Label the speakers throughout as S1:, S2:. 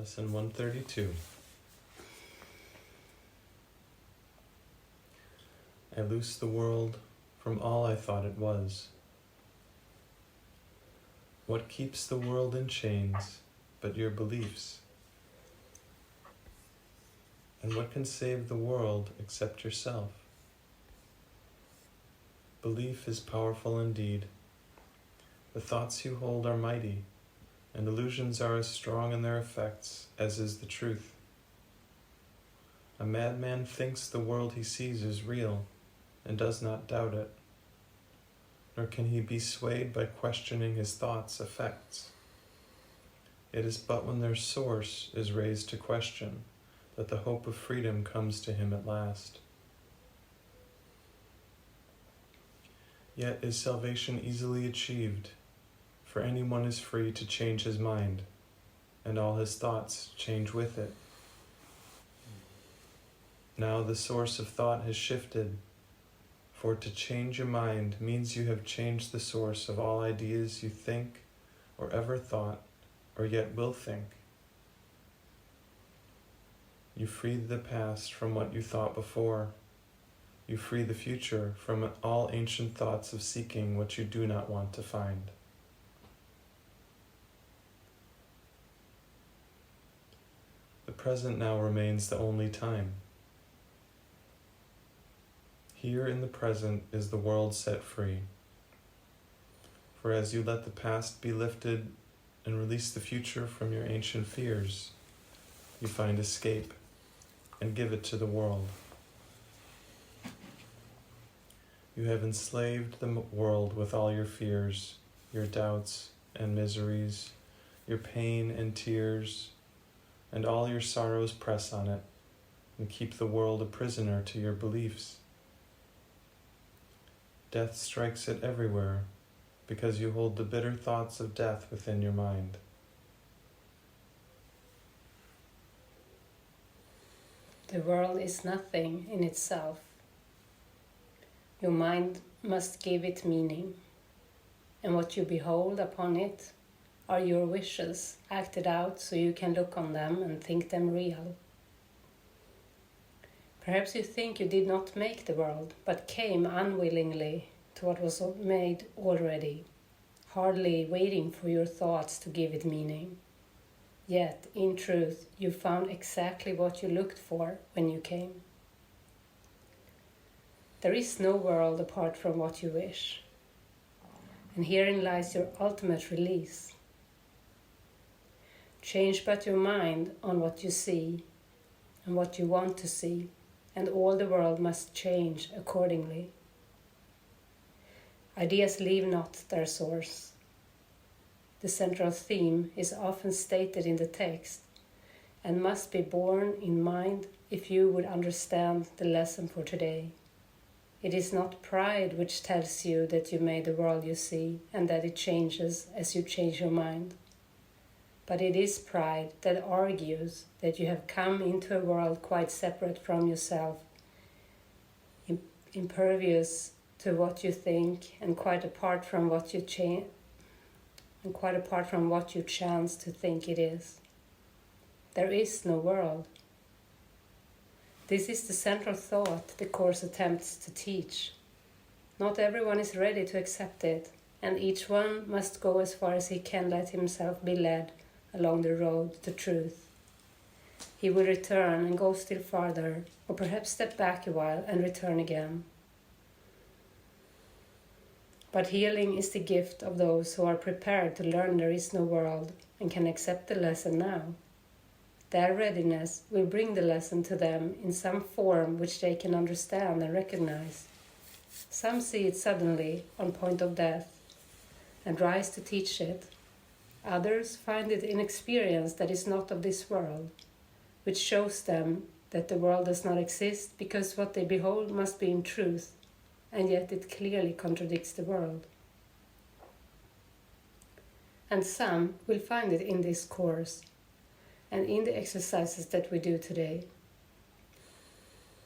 S1: Lesson 132. I loose the world from all I thought it was. What keeps the world in chains but your beliefs? And what can save the world except yourself? Belief is powerful indeed. The thoughts you hold are mighty, and illusions are as strong in their effects as is the truth. A madman thinks the world he sees is real and does not doubt it, nor can he be swayed by questioning his thoughts' effects. It is but when their source is raised to question that the hope of freedom comes to him at last. Yet is salvation easily achieved, for anyone is free to change his mind, and all his thoughts change with it. Now the source of thought has shifted, for to change your mind means you have changed the source of all ideas you think or ever thought or yet will think. You free the past from what you thought before. You free the future from all ancient thoughts of seeking what you do not want to find. The present now remains the only time. Here in the present is the world set free. For as you let the past be lifted and release the future from your ancient fears, you find escape and give it to the world. You have enslaved the world with all your fears, your doubts and miseries, your pain and tears, and all your sorrows press on it and keep the world a prisoner to your beliefs. Death strikes it everywhere because you hold the bitter thoughts of death within your mind.
S2: The world is nothing in itself. Your mind must give it meaning, and what you behold upon it are your wishes acted out so you can look on them and think them real. Perhaps you think you did not make the world, but came unwillingly to what was made already, hardly waiting for your thoughts to give it meaning. Yet, in truth, you found exactly what you looked for when you came. There is no world apart from what you wish, and herein lies your ultimate release. Change but your mind on what you see and what you want to see, and all the world must change accordingly. Ideas leave not their source. The central theme is often stated in the text and must be borne in mind if you would understand the lesson for today. It is not pride which tells you that you made the world you see and that it changes as you change your mind. But it is pride that argues that you have come into a world quite separate from yourself, impervious to what you think and quite apart from what you chance to think it is. There is no world. This is the central thought the Course attempts to teach. Not everyone is ready to accept it, and each one must go as far as he can let himself be led along the road to truth. He will return and go still farther, or perhaps step back a while and return again. But healing is the gift of those who are prepared to learn there is no world and can accept the lesson now. Their readiness will bring the lesson to them in some form which they can understand and recognize. Some see it suddenly on point of death and rise to teach it. Others find it in experience that is not of this world, which shows them that the world does not exist because what they behold must be in truth, and yet it clearly contradicts the world. And some will find it in this course and in the exercises that we do today.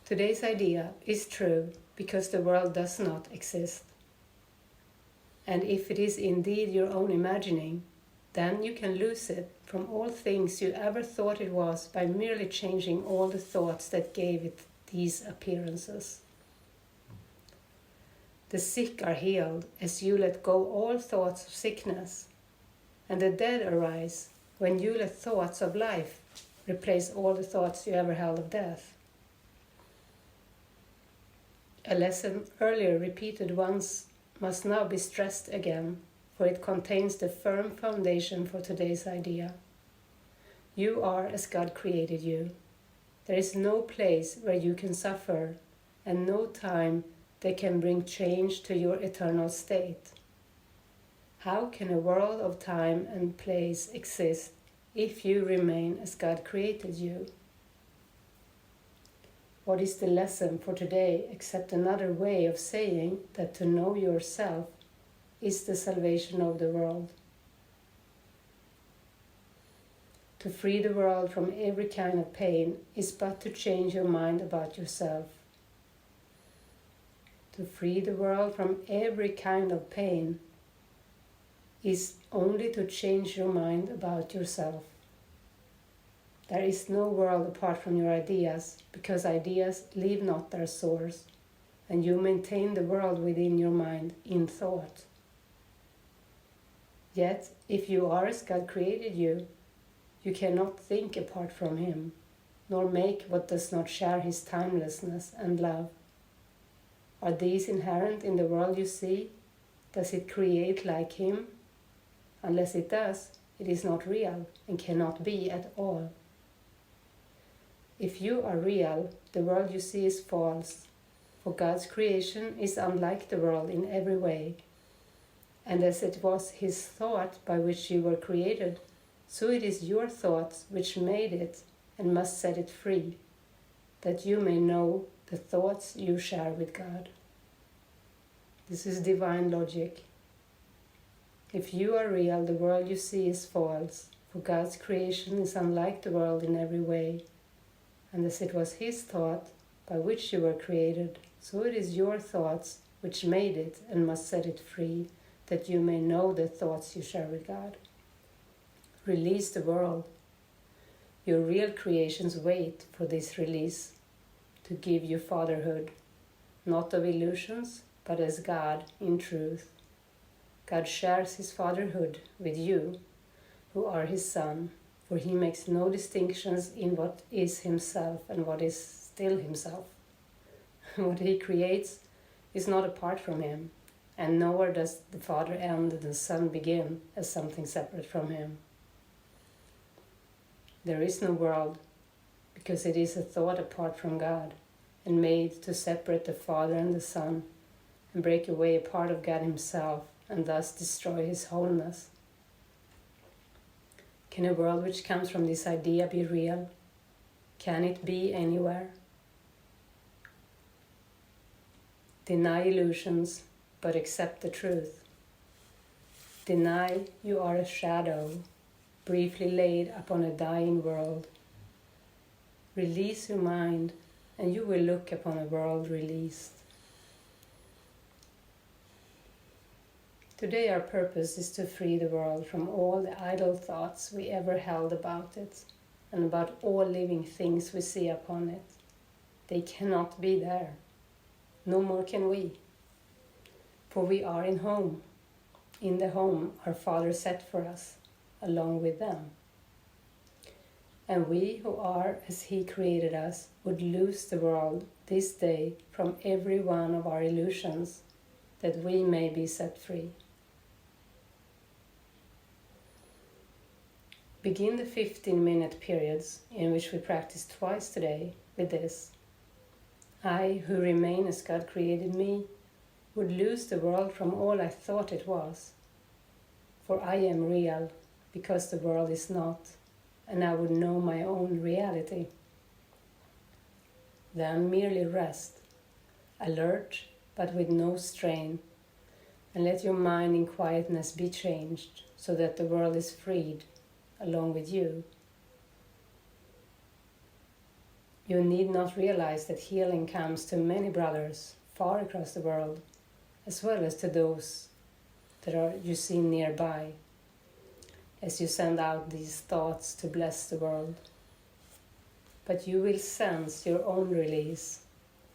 S2: Today's idea is true because the world does not exist. And if it is indeed your own imagining, Then you can lose it from all things you ever thought it was by merely changing all the thoughts that gave it these appearances. The sick are healed as you let go all thoughts of sickness, and the dead arise when you let thoughts of life replace all the thoughts you ever held of death. A lesson earlier repeated once must now be stressed again, for it contains the firm foundation for today's idea. You are as God created you. There is no place where you can suffer, and no time that can bring change to your eternal state. How can a world of time and place exist if you remain as God created you? What is the lesson for today except another way of saying that to know yourself is the salvation of the world? To free the world from every kind of pain is but to change your mind about yourself. To free the world from every kind of pain is only to change your mind about yourself. There is no world apart from your ideas, because ideas leave not their source, and you maintain the world within your mind in thought. Yet, if you are as God created you, you cannot think apart from Him, nor make what does not share His timelessness and love. Are these inherent in the world you see? Does it create like Him? Unless it does, it is not real and cannot be at all. If you are real, the world you see is false, for God's creation is unlike the world in every way. And as it was His thought by which you were created, so it is your thoughts which made it and must set it free, that you may know the thoughts you share with God. This is divine logic. If you are real, the world you see is false, for God's creation is unlike the world in every way. And as it was His thought by which you were created, so it is your thoughts which made it and must set it free, that you may know the thoughts you share with God. Release the world. Your real creations wait for this release, to give you fatherhood, not of illusions, but as God in truth. God shares His fatherhood with you, who are His Son, for He makes no distinctions in what is Himself and what is still Himself. What He creates is not apart from Him, and nowhere does the Father end and the Son begin as something separate from Him. There is no world, because it is a thought apart from God, and made to separate the Father and the Son, and break away a part of God Himself, and thus destroy His wholeness. Can a world which comes from this idea be real? Can it be anywhere? Deny illusions, but accept the truth. Deny you are a shadow, briefly laid upon a dying world. Release your mind, and you will look upon a world released. Today our purpose is to free the world from all the idle thoughts we ever held about it, and about all living things we see upon it. They cannot be there. No more can we. For we are in home, in the home our Father set for us, along with them. And we who are as He created us would lose the world this day from every one of our illusions, that we may be set free. Begin the 15-minute periods in which we practice twice today with this. I, who remain as God created me, would lose the world from all I thought it was. For I am real, because the world is not, and I would know my own reality. Then merely rest, alert but with no strain, and let your mind in quietness be changed, so that the world is freed along with you. You need not realize that healing comes to many brothers far across the world, as well as to those that you see nearby. as you send out these thoughts to bless the world. But you will sense your own release,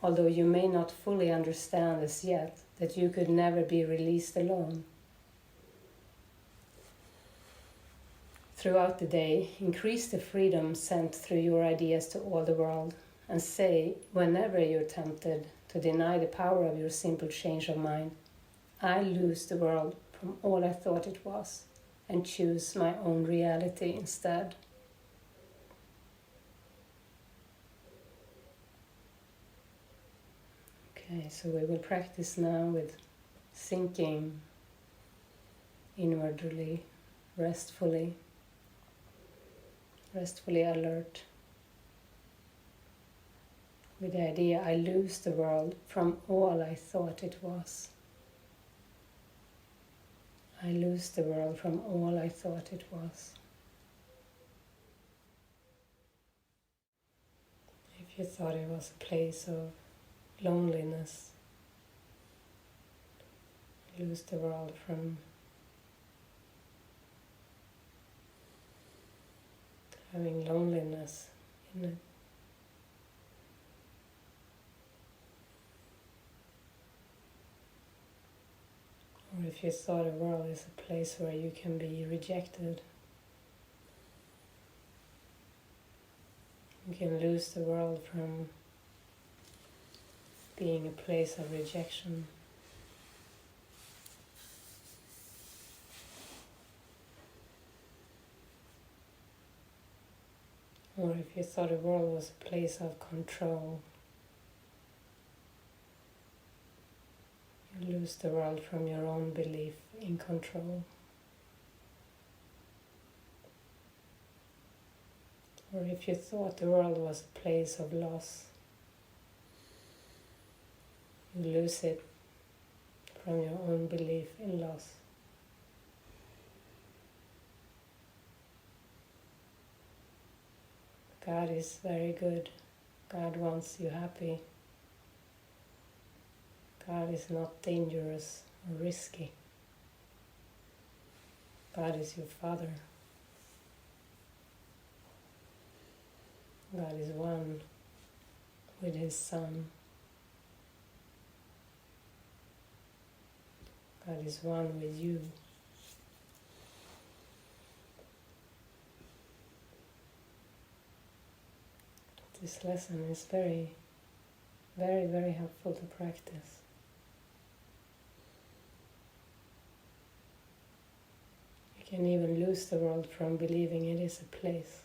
S2: although you may not fully understand as yet that you could never be released alone. Throughout the day, increase the freedom sent through your ideas to all the world, and say, whenever you're tempted to deny the power of your simple change of mind, I lose the world from all I thought it was, and choose my own reality instead. Okay, so we will practice now with sinking inwardly, restfully alert, with the idea I lose the world from all I thought it was. I lose the world from all I thought it was. If you thought it was a place of loneliness, lose the world from having loneliness in it. Or if you thought a world is a place where you can be rejected, you can lose the world from being a place of rejection. Or if you thought a world was a place of control, you lose the world from your own belief in control. Or if you thought the world was a place of loss, you lose it from your own belief in loss. God is very good. God wants you happy. God is not dangerous or risky. God is your Father. God is one with His Son. God is one with you. This lesson is very, very, very helpful to practice. You can even lose the world from believing it is a place.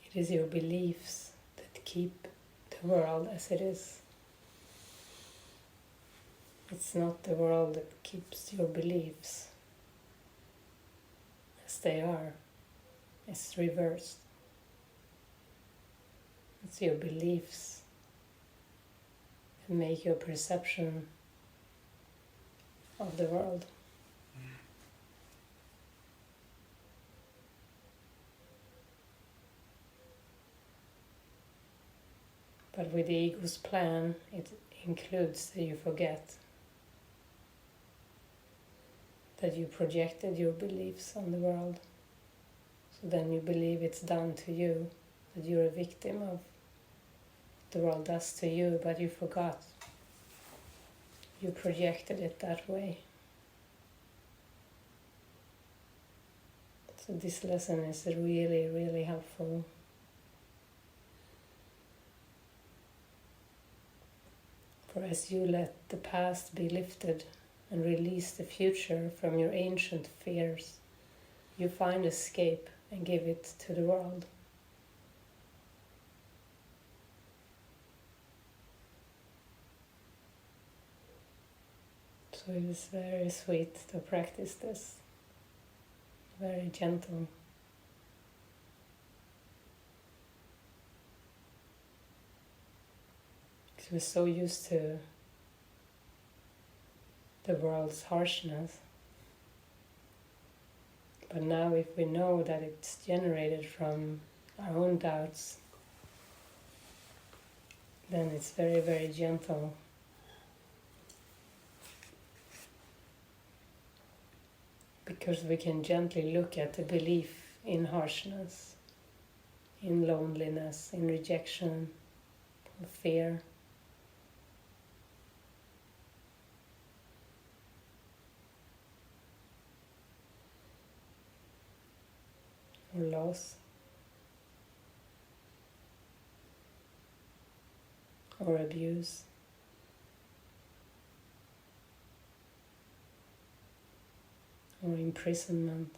S2: It is your beliefs that keep the world as it is. It's not the world that keeps your beliefs as they are. It's reversed. It's your beliefs that make your perception of the world. But with the ego's plan, it includes that you forget that you projected your beliefs on the world. So then you believe it's done to you, that you're a victim of what the world does to you, but you forgot. You projected it that way. So this lesson is really, really helpful. For as you let the past be lifted and release the future from your ancient fears, you find escape and give it to the world. So it is very sweet to practice this, very gentle. Because we're so used to the world's harshness. But now if we know that it's generated from our own doubts, then it's very, very gentle because we can gently look at the belief in harshness, in loneliness, in rejection, or fear. Or loss, or abuse, or imprisonment,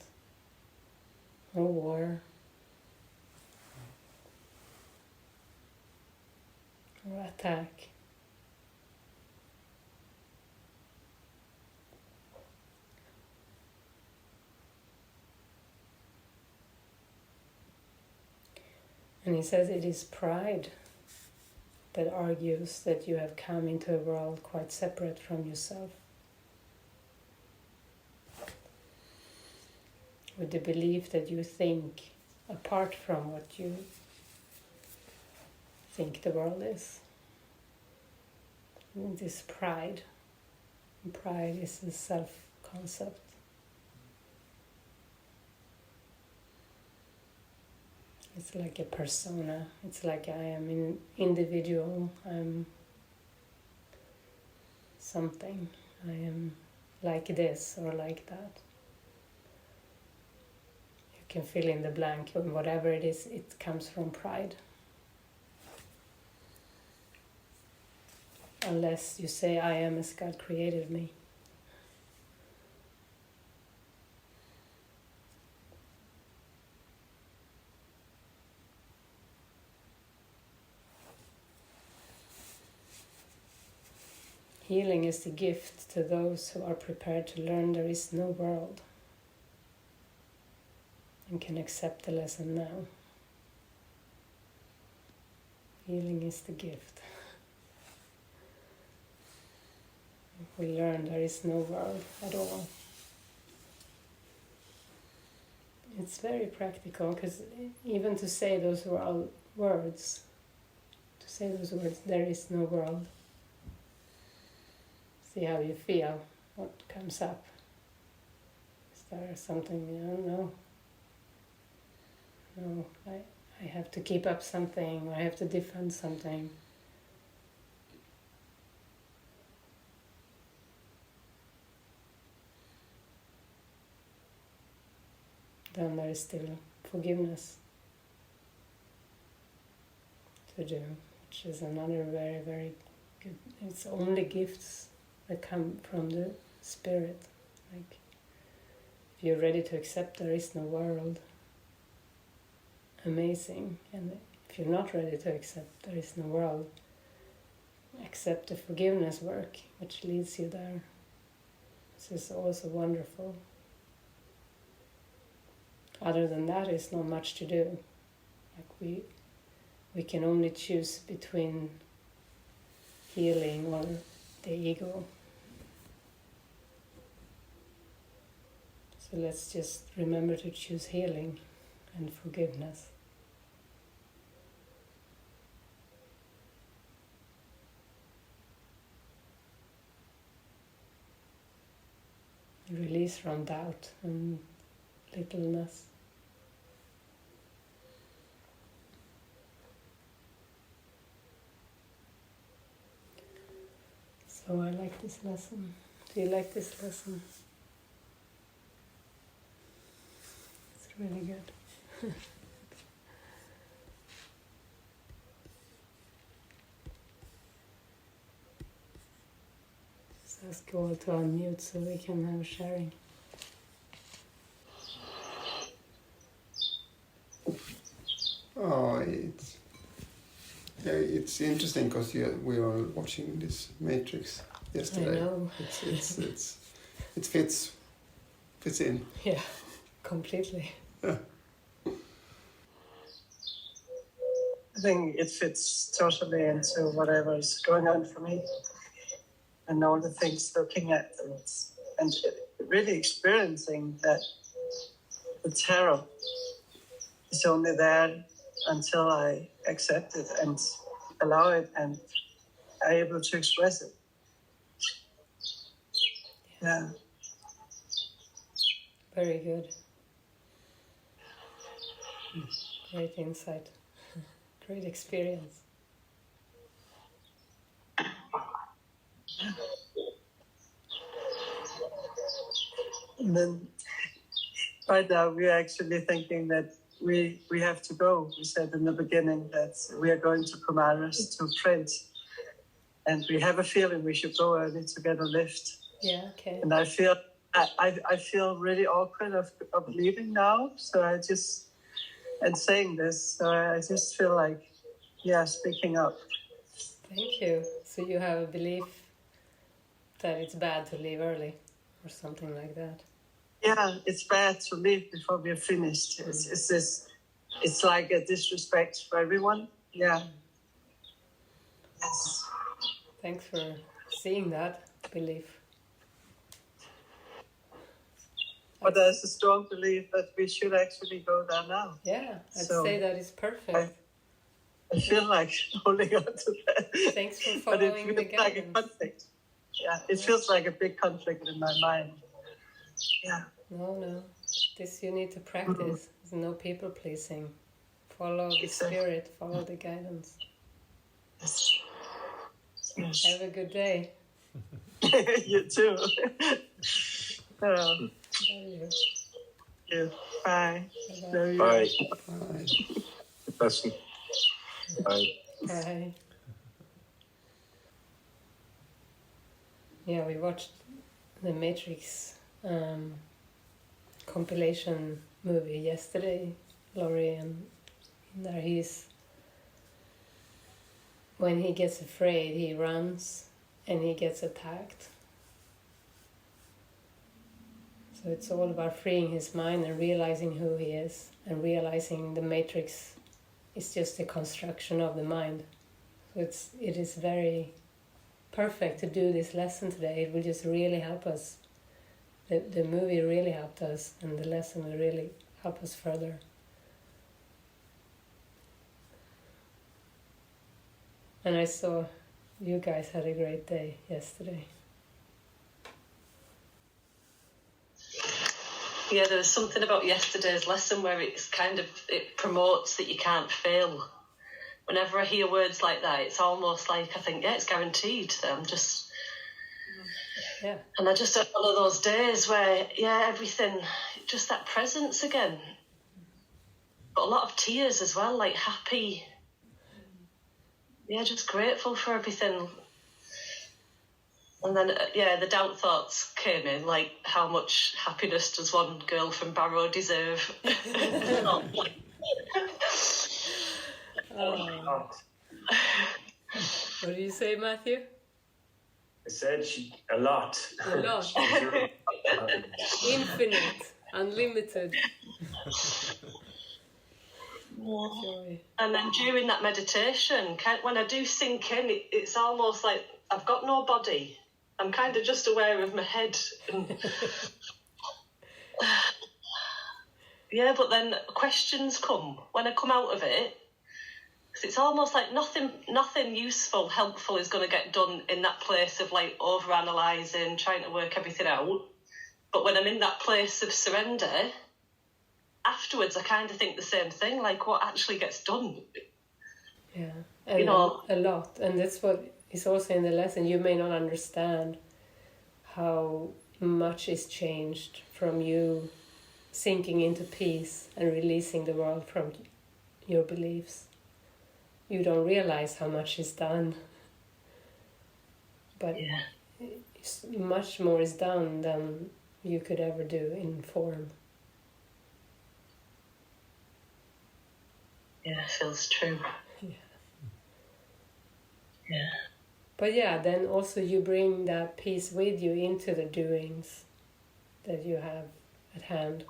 S2: or war, or attack. And he says it is pride that argues that you have come into a world quite separate from yourself, with the belief that you think apart from what you think the world is. And this pride. And pride is a self-concept. It's like a persona. It's like I am an individual. I'm something. I am like this or like that. You can fill in the blank, and whatever it is, it comes from pride. Unless you say, I am as God created me. Healing is the gift to those who are prepared to learn there is no world and can accept the lesson now. Healing is the gift. We learn there is no world at all. It's very practical, because even to say those words, there is no world, see how you feel, what comes up. Is there something, I don't know. No, I have to keep up something, or I have to defend something. Then there is still forgiveness to do, which is another very, very good. It's only gifts that come from the Spirit. Like, if you're ready to accept there is no world, amazing. And if you're not ready to accept there is no world, accept the forgiveness work, which leads you there. This is also wonderful. Other than that, it's not much to do. Like we can only choose between healing or the ego. So let's just remember to choose healing and forgiveness. Release from doubt and littleness. So I like this lesson. Do you like this lesson? It's really good. Just ask you all to unmute so we can have sharing.
S3: Oh, it's interesting because we were watching this Matrix yesterday.
S2: I know.
S3: It fits in.
S2: Yeah, completely.
S3: Yeah.
S4: I think it fits totally into whatever is going on for me, and all the things looking at them, and really experiencing that the terror is only there until I accept it and allow it and are able to express it. Yeah.
S2: very good. Great insight. Great experience.
S4: And then right now we're actually thinking that we have to go. We said in the beginning that we are going to Cofounders to print. And we have a feeling we should go early to get a lift.
S2: Yeah, okay.
S4: And I feel really awkward of leaving now. So and saying this, so I just feel like, speaking up.
S2: Thank you. So you have a belief that it's bad to leave early or something like that?
S4: Yeah, it's bad to leave before we're finished. It's like a disrespect for everyone. Yeah. Yes.
S2: Thanks for seeing that belief.
S4: But there's a strong belief that we should actually go there now.
S2: Yeah, I'd say that is perfect.
S4: I feel like holding on to that.
S2: Thanks for following the guidance.
S4: Like a conflict. Yeah, it feels like a big conflict in my mind. Yeah.
S2: No. This you need to practice. There's no people pleasing. Follow the spirit, follow the guidance.
S4: Yes.
S2: Have a good day.
S4: You too.
S2: Love you.
S4: Bye.
S2: Bye.
S5: Bye.
S3: Bye.
S5: Lesson. Bye.
S2: Bye. Yeah, we watched the Matrix compilation movie yesterday, Laurie, and there when he gets afraid, he runs and he gets attacked. So it's all about freeing his mind and realizing who he is and realizing the Matrix is just a construction of the mind. So it is very perfect to do this lesson today. It will just really help us. The movie really helped us, and the lesson will really help us further. And I saw you guys had a great day yesterday.
S6: Yeah, there was something about yesterday's lesson where it promotes that you can't fail. Whenever I hear words like that, it's almost like I think, it's guaranteed that I'm just...
S2: Yeah.
S6: And I just had one of those days where, everything, just that presence again. But a lot of tears as well, like happy. Yeah, just grateful for everything. And then, the doubt thoughts came in, like, how much happiness does one girl from Barrow deserve?
S2: What did you say, Matthew?
S5: I said a lot.
S2: A lot. Infinite, unlimited. Joy.
S6: And then during that meditation, when I do sink in, it's almost like I've got no body. I'm kind of just aware of my head. But then questions come when I come out of it. Because it's almost like nothing useful, helpful is going to get done in that place of like over-analysing, trying to work everything out. But when I'm in that place of surrender, afterwards I kind of think the same thing, like what actually gets done.
S2: Yeah, and a lot. And that's what is also in the lesson. You may not understand how much is changed from you sinking into peace and releasing the world from your beliefs. You don't realize how much is done. But much more is done than you could ever do in form.
S6: Yeah, it feels true. Yeah.
S2: But then also you bring that peace with you into the doings that you have at hand.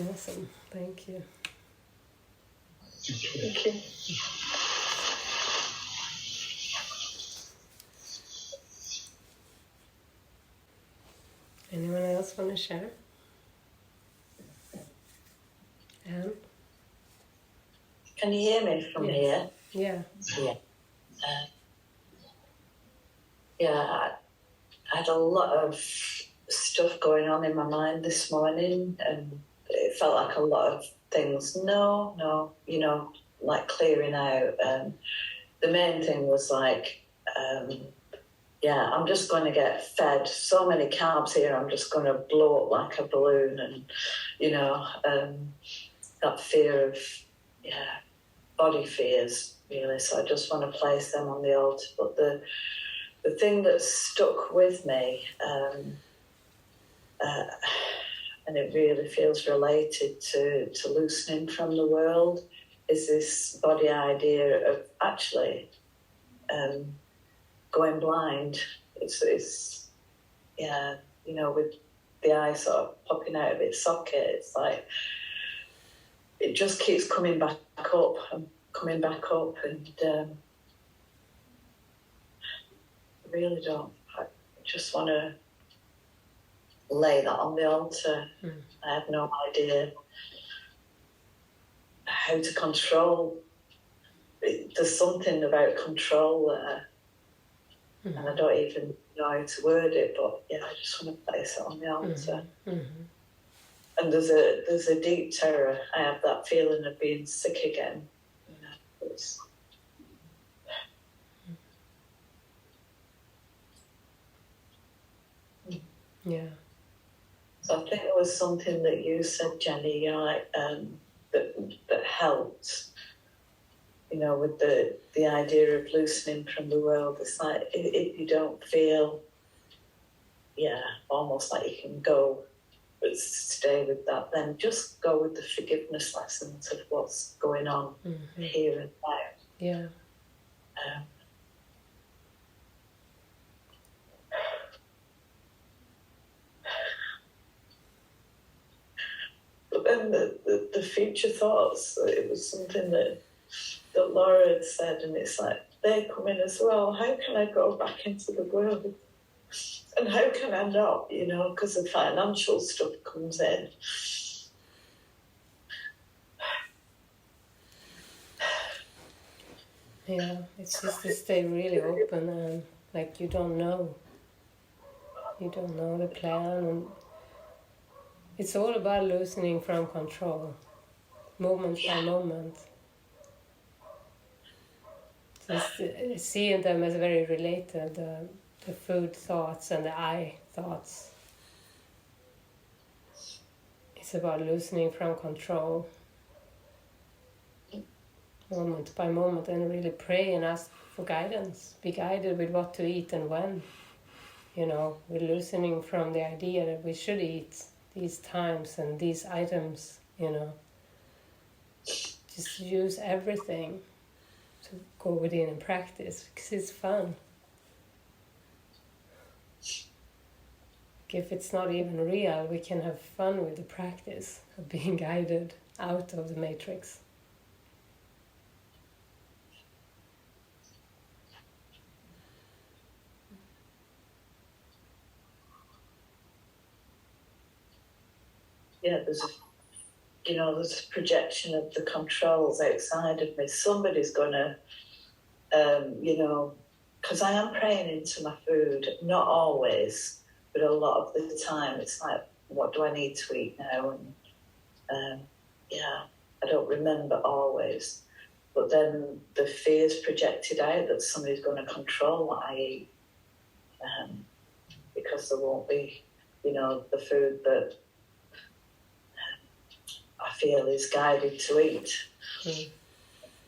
S2: Awesome. Thank you.
S6: Thank you.
S2: Anyone else want to share? Anne?
S7: Can you hear me from here?
S2: Yeah.
S7: Yeah. I had a lot of stuff going on in my mind this morning, and it felt like a lot of things. No, like clearing out. And the main thing was like, I'm just going to get fed so many carbs here. I'm just going to blow up like a balloon, and that fear of body fears really. So I just want to place them on the altar. But the thing that stuck with me, and it really feels related to loosening from the world, is this body idea of actually going blind. It's with the eye sort of popping out of its socket, it's like it just keeps coming back up and I really don't. I just want to lay that on the altar. I have no idea how to control. There's something about control there, and I don't even know how to word it. But I just want to place it on the altar. And there's a deep terror. I have that feeling of being sick again. It's, So I think it was something that you said, Jenny, that helped, with the idea of loosening from the world. It's like if you don't feel, almost like you can go, but stay with that, then just go with the forgiveness lessons of what's going on here and now.
S2: Yeah.
S7: But then the future thoughts, it was something that Laura had said, and it's like, they come in as well. How can I go back into the world? And how can I not, because the financial stuff comes in.
S2: Yeah, it's just to stay really open and like you don't know the plan, and it's all about loosening from control, moment by moment. Just seeing them as very related, the food thoughts and the I thoughts. It's about loosening from control, moment by moment, and really pray and ask for guidance. Be guided with what to eat and when. We're loosening from the idea that we should eat these times and these items, Just use everything to go within and practice, because it's fun. If it's not even real, we can have fun with the practice of being guided out of the matrix.
S7: There's a projection of the controls outside of me. Somebody's going to, because I am praying into my food, not always, but a lot of the time it's like, what do I need to eat now? And I don't remember always. But then the fear's projected out that somebody's going to control what I eat, because there won't be, the food that I feel is guided to eat.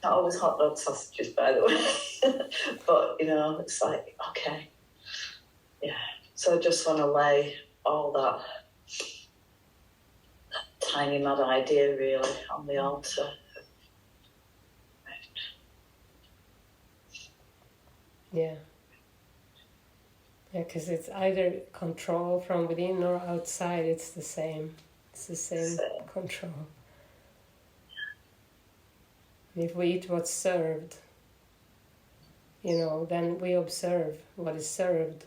S7: Not always hot dog sausages, by the way. But, it's like, okay. So I just want to lay all that tiny mad idea, really, on the altar.
S2: Yeah, because it's either control from within or outside. It's the same. It's the same control. If we eat what's served, then we observe what is served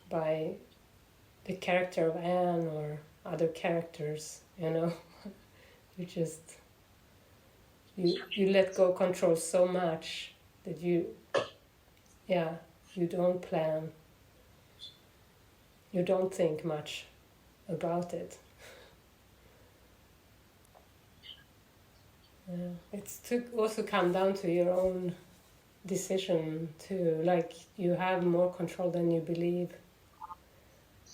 S2: by the character of Anne or other characters, You just, you let go control so much that you don't plan, you don't think much about it. It's to also come down to your own decision to, like, you have more control than you believe,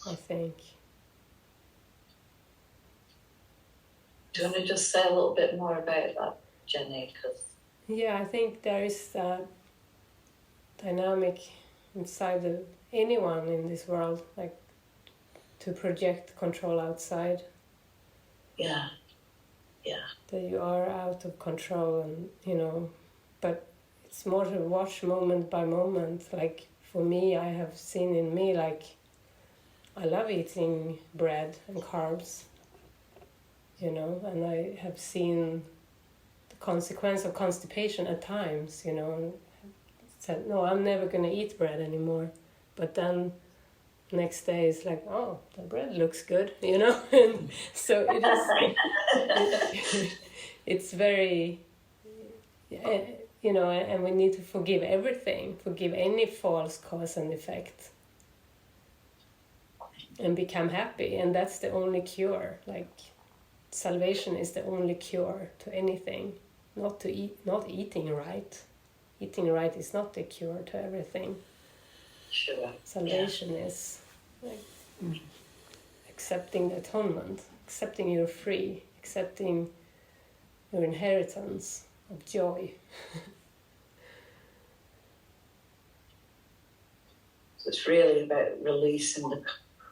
S2: I think.
S7: Do you want to just say a little bit more about that, Jenny?
S2: Yeah, I think there is that dynamic inside of anyone in this world, like to project control outside.
S7: Yeah.
S2: That you are out of control, and but it's more to watch moment by moment. Like for me, I have seen in me, like, I love eating bread and carbs, and I have seen the consequence of constipation at times, and said, no, I'm never going to eat bread anymore. But then next day it's like, oh, the bread looks good, and so it is. It's very, and we need to forgive everything, forgive any false cause and effect, and become happy. And that's the only cure. Like, salvation is the only cure to anything. Not eating right. Eating right is not the cure to everything.
S7: Sure.
S2: Salvation is like accepting the atonement, accepting you're free, accepting your inheritance of joy.
S7: So it's really about releasing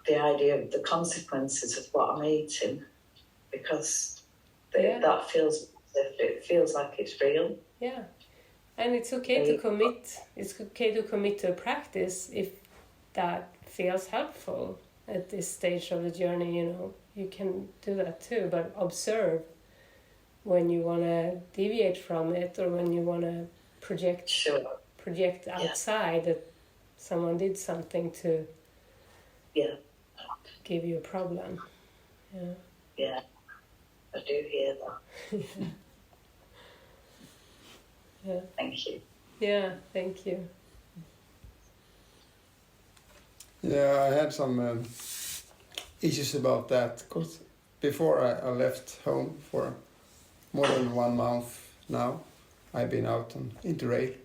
S7: the idea of the consequences of what I'm eating, because that feels like it's real.
S2: Yeah. And it's okay to commit. It's okay to commit to a practice if that feels helpful at this stage of the journey. You can do that too. But observe when you want to deviate from it, or when you want to project outside that someone did something to give you a problem.
S7: Yeah, I do hear that.
S2: Yeah.
S7: Thank you.
S2: Yeah, thank you.
S3: Yeah, I had some issues about that, because before I left home for more than 1 month now, I've been out on Interrail,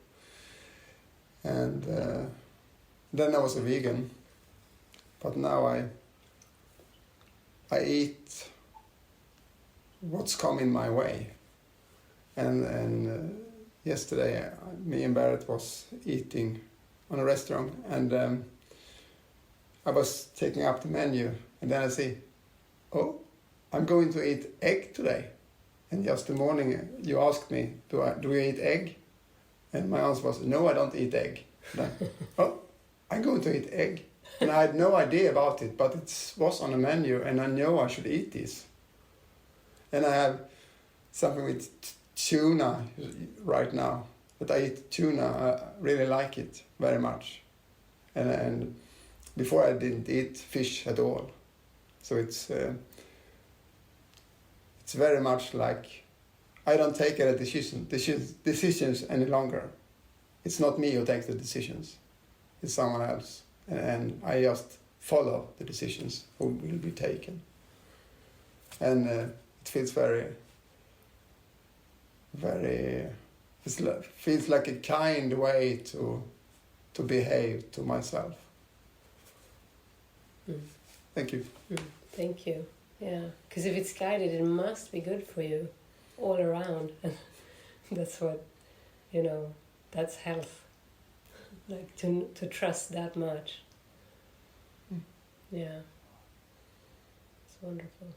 S3: and then I was a vegan, but now I eat what's coming my way, and yesterday me and Barret was eating on a restaurant, and I was taking up the menu, and then I see, oh, I'm going to eat egg today. And just the morning you asked me, do you eat egg? And my answer was, no, I don't eat egg. Then, oh, I'm going to eat egg. And I had no idea about it, but it was on the menu, and I know I should eat this. And I have something with tuna right now, but I eat tuna. I really like it very much. And before I didn't eat fish at all. So it's very much like I don't take any decisions any longer. It's not me who takes the decisions. It's someone else. And I just follow the decisions who will be taken. And it feels feels like a kind way to behave to myself. Thank you.
S2: Thank you. Yeah, because if it's guided, it must be good for you all around. That's what, that's health. Like to trust that much. Yeah. It's wonderful.